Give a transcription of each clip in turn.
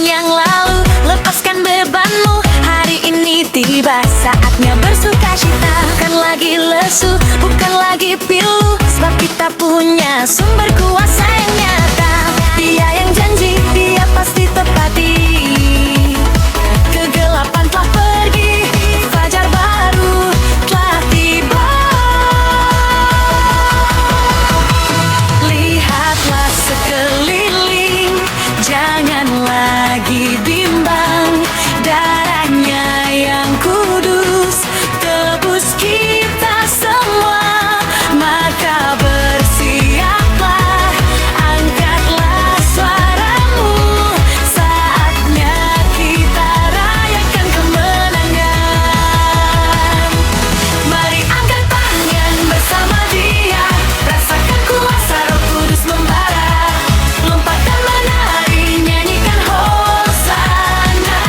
yang lalu. Lepaskan bebanmu, hari ini tiba saatnya bersukacita. Bukan lagi lesu, bukan lagi pilu, sebab kita punya sumber kuasa yang nyata. Dia yang janji, dia pasti tepati. Kegelapan telah pergi, fajar baru telah tiba. Lihatlah sekeliling, jangan lagi bimbang. Darahnya yang kudus tebus kita semua. Maka bersiaplah, angkatlah suaramu. Saatnya kita rayakan kemenangan. Mari angkat tangan bersama Dia, rasakan kuasa Roh Kudus membara. Lompat dan menari, nyanyikan hosana.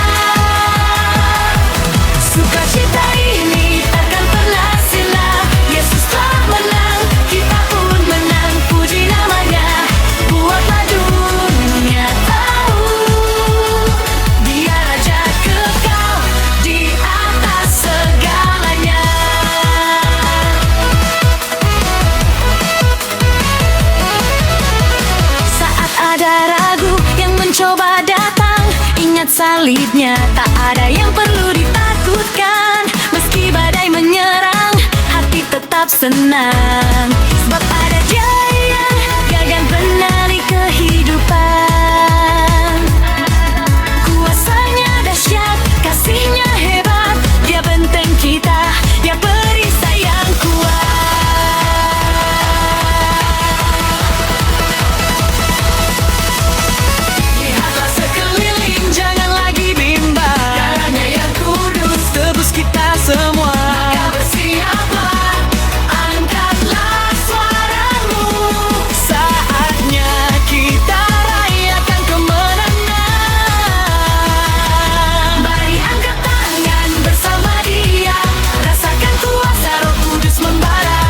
Sukacita ini takkan pernah sirna. Yesus telah menang, kita pun menang. Puji namanya, buatlah dunia tahu. Dia Raja kekal di atas segalanya. Saat ada ragu yang mencoba datang, ingat salibnya, tak ada yang perlu ditakutkan. Meski badai menyerang, hati tetap senang, sebab ada Dia yang gagan penari kehidupan. Kuasanya dahsyat, kasihnya hebat. Dia benteng kita, Dia perisai yang kuat. Lihatlah sekeliling, jangan lagi bimbang. Darahnya yang kudus tebus kita semua. Maka bersiaplah, angkatlah suaramu. Saatnya kita rayakan kemenangan. Mari angkat tangan bersama Dia, rasakan kuasa Roh Kudus membara.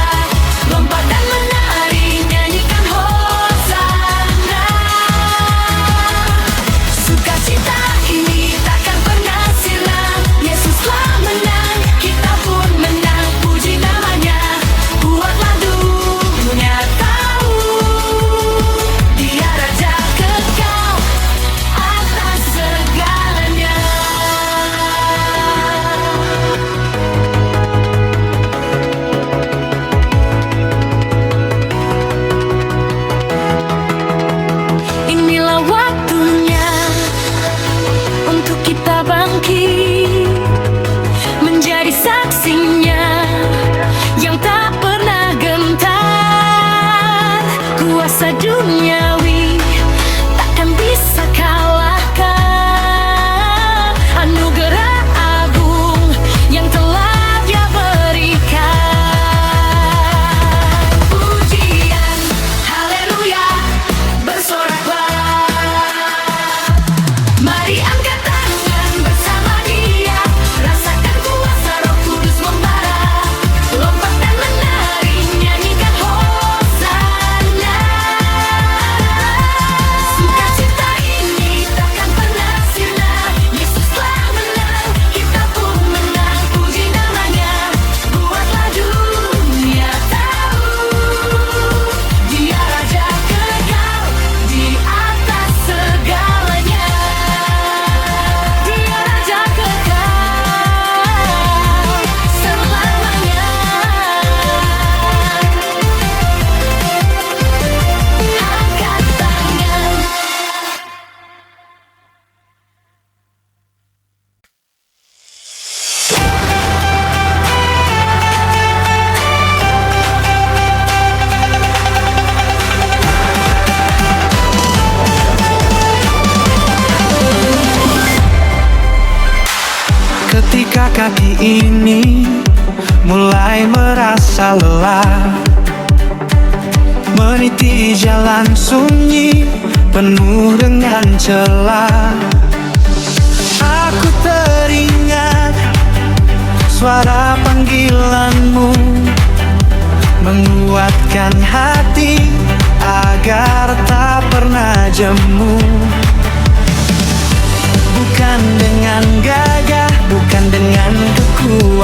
Lompat dan menari, nyanyikan hosana. Sukacita ini takkan pernah sirna. Yesus telah menang, kita pun menang. Puji namanya, buatlah dunia tahu. Dia Raja kekal atas segalanya. Inilah waktunya untuk kita bangkit, menjadi saksinya yang tak pernah gentar. Kuasa duniawi takkan bisa kalahkan anugerah agung yang telah Dia berikan. Pujian, haleluya, bersoraklah. Mari angkat tangan bersama Dia, rasakan kuasa Roh Kudus membara. Lompat dan menari, nyanyikan hosana. Sukacita ini takkan pernah sirna. Yesus telah menang, kita pun menang. Puji namanya, buatlah dunia tahu. Dia Raja kekal di atas segalanya. Dia Raja kekal selamanya. Angkat tangan. Ketika kaki ini mulai merasa lelah, meniti jalan sunyi penuh dengan celah, aku teringat suara panggilanmu, menguatkan hati agar tak pernah jemu.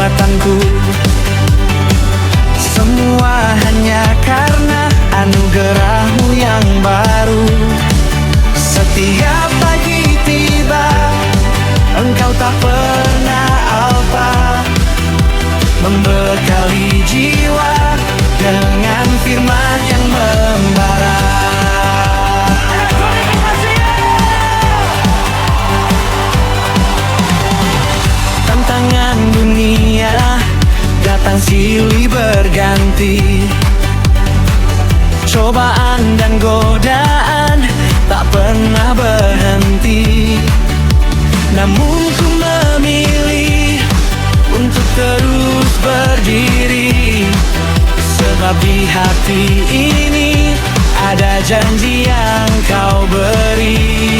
kekuatanku. Semua hanya karena anugerah-Mu yang baru. Setiap pagi tiba, Engkau tak pernah alpa, membekali jiwa dengan firman yang membara. Tantangan dunia datang silih berganti, cobaan dan godaan tak pernah berhenti. Namun ku memilih untuk terus berdiri, sebab di hati ini ada janji yang Kau beri,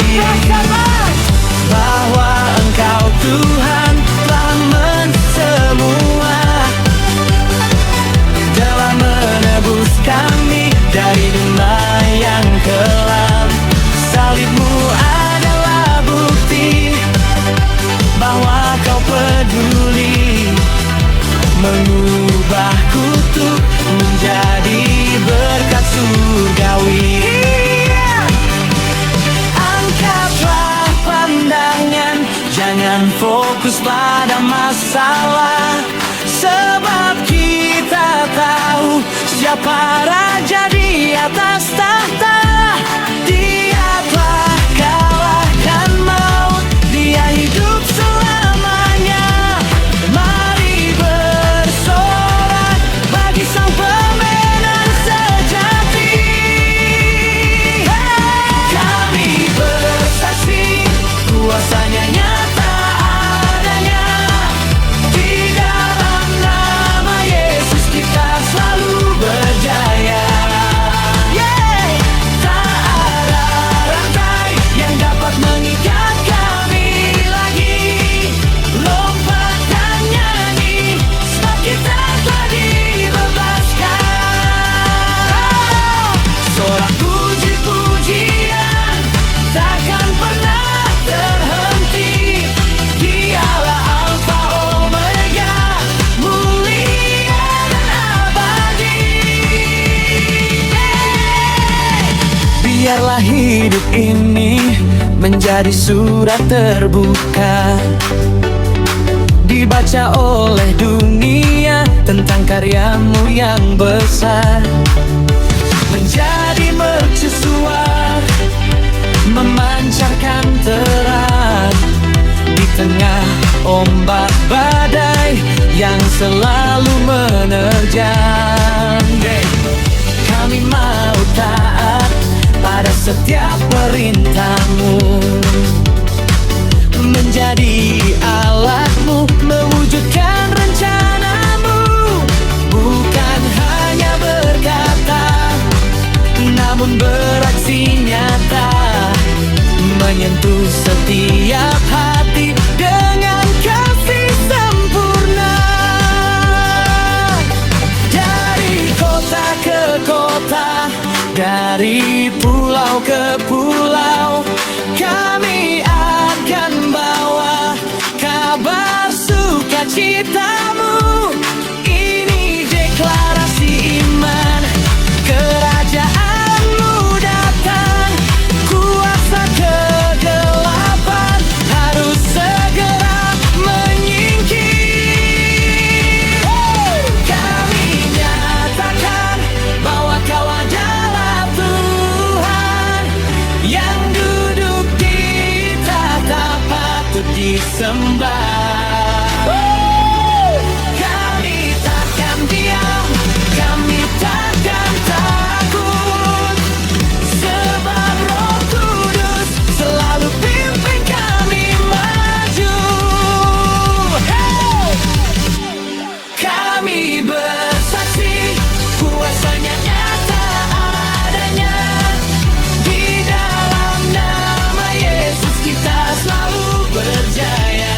bahwa Engkau Tuhan telah semua, telah menebus kami dari dunia yang kelam. Salib-Mu adalah bukti bahwa Kau peduli, mengubah kutuk menjadi berkat surgawi. Angkatlah pandangan, jangan fokus pada masalah, sebab kita tahu siapa raja di atas tahta. Dia telah kalahkan maut, Dia hidup selamanya. Mari bersorak bagi Sang Pemenang sejati. Kami bersaksi, kuasa-Nya nyata adanya. Di dalam nama Yesus kita selalu berjaya. Tak ada rantai yang dapat mengikat kami lagi. Lompat dan nyanyi, sebab kita telah dibebaskan. Sorak puji-pujian takkan pernah terhenti. Dialah Alfa Omega, mulia dan abadi. Biarlah hidup ini menjadi surat terbuka, dibaca oleh dunia tentang karya-Mu yang besar. Menjadi mercusuar, memancarkan terang di tengah ombak badai yang selalu menerjang. Kami mau taat pada setiap perintah-Mu, menjadi alat-Mu, mewujudkan rencana-Mu. Bukan hanya berkata, namun beraksi nyata, menyentuh setiap hati dengan kasih sempurna. Dari kota ke kota, dari pulau ke pulau, kami akan bawa kabar sukacita-Mu. Ini deklarasi iman, kerajaan-Mu datang. Kuasa kegelapan harus segera menyingkir. Kami nyatakan bahwa Kau adalah Tuhan yang duduk di tahta patut disembah. Kami takkan diam, kami takkan takut, sebab Roh Kudus selalu pimpin kami maju. Kami bersaksi, kuasa-Nya nyata adanya. Di dalam nama Yesus kita selalu berjaya.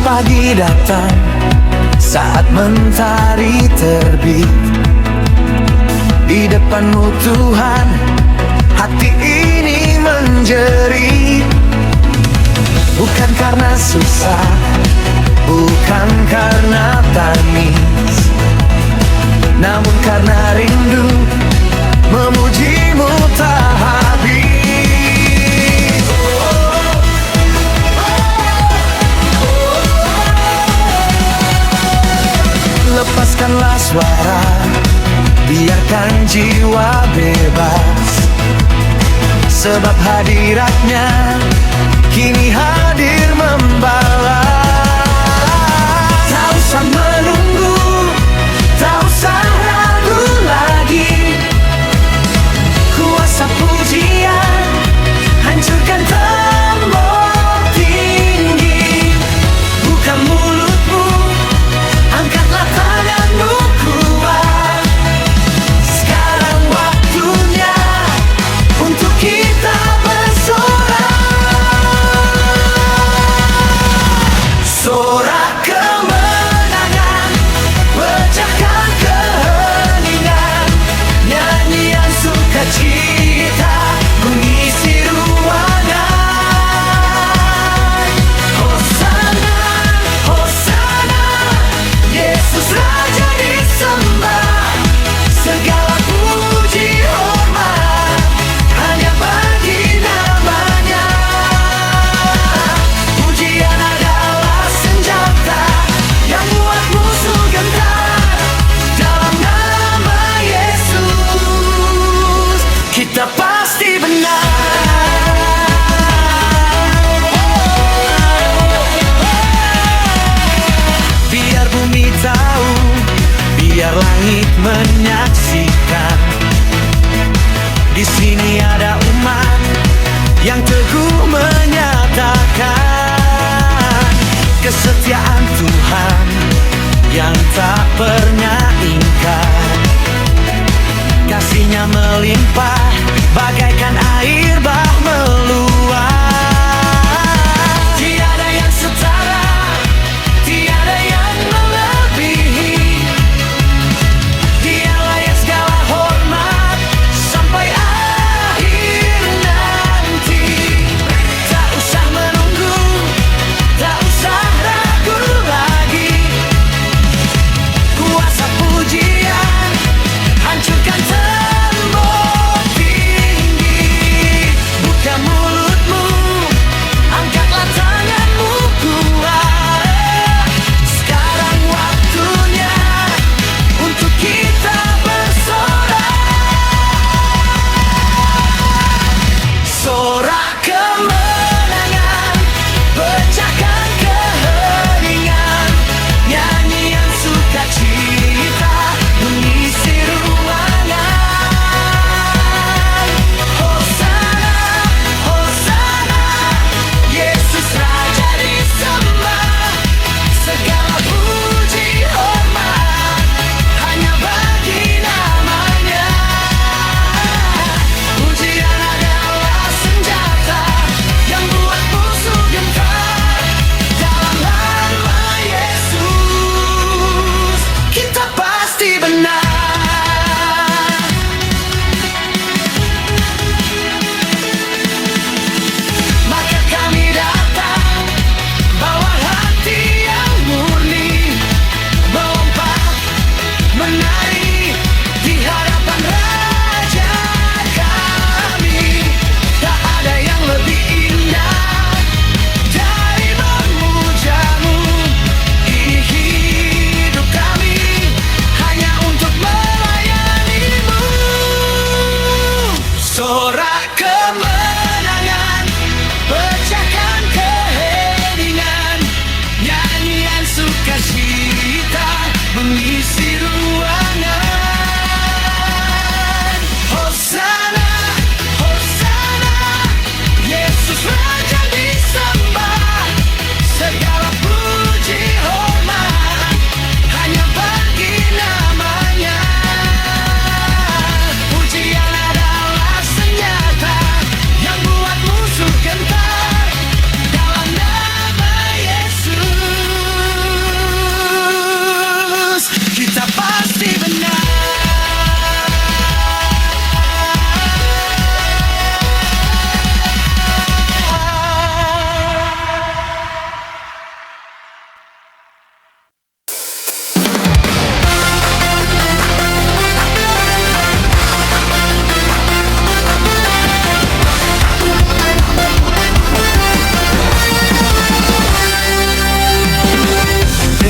pagi datang, saat mentari terbit, di depan-Mu Tuhan, hati ini menjerit. Bukan karena susah, bukan karena tangis, namun karena rindu memuji-Mu tak habis. Lepaskanlah suara, biarkan jiwa bebas, sebab hadirat-Nya kini hadir membalas. Tak usah menunggu, tak usah ragu lagi. Kuasa pujian hancurkan tembok tinggi. Buka mulutmu, angkatlah tanganmu kuat. Sekarang waktunya untuk kita bersorak. Sorak kemenangan, pecahkan keheningan, nyanyian sukacita mengisi ruangan. Hosana, Hosana, Yesus Raja disembah, segala puji hormat hanya bagi nama-Nya. Pujian adalah senjata yang buat musuh gentar. Dalam nama Yesus kita pasti benar. Biar bumi tahu, biar langit menyaksikan, di sini ada umat yang teguh menyatakan kesetiaan Tuhan yang tak pernah ingkar. Kasih-Nya melimpah bagaikan air bah meluap. Tiada yang setara, tiada yang melebihi, tiada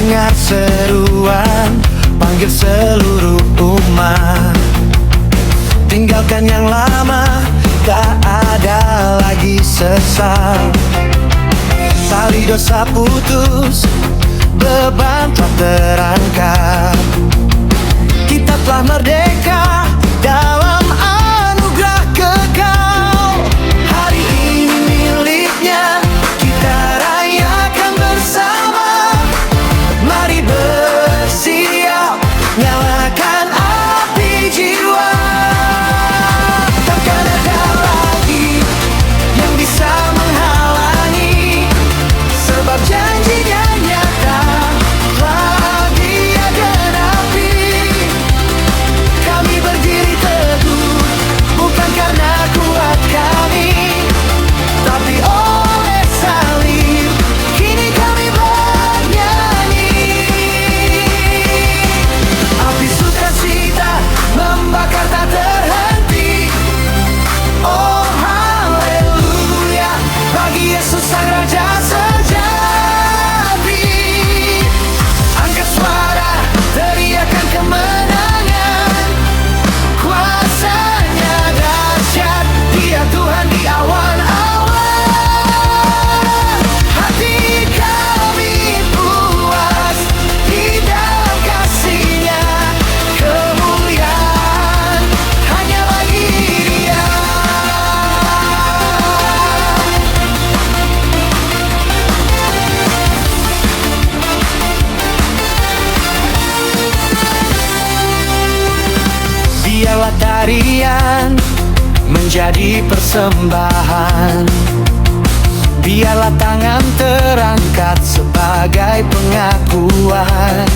dengar seruan, panggil seluruh umat. Tinggalkan yang lama, tak ada lagi sesal. Tali dosa putus, beban telah terangkat. Kita telah merdeka dalam anugerah kekal. Hari ini miliknya, kita rayakan bersama. Mari bersiap, nyalakan api jiwa. Takkan ada lagi yang bisa menghalangi, sebab janjinya nyata telah Dia genapi. Kami berdiri teguh, bukan karena kuat kami, tapi oleh salib kini kami bernyanyi. Api sukacita membakar tak terhenti. Oh haleluya, bagi Yesus Sang Raja sejati. Angkat suara, teriakan kemenangan. Kuasanya dahsyat, Dia Tuhan di awan-awan. Hati kami puas di dalam kasih-Nya. Kemuliaan hanya bagi Dia. Biarlah tarian menjadi persembahan. Biarlah tangan terangkat sebagai pengakuan.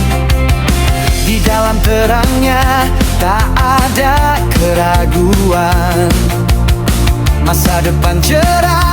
Di dalam terangnya tak ada keraguan. Masa depan cerah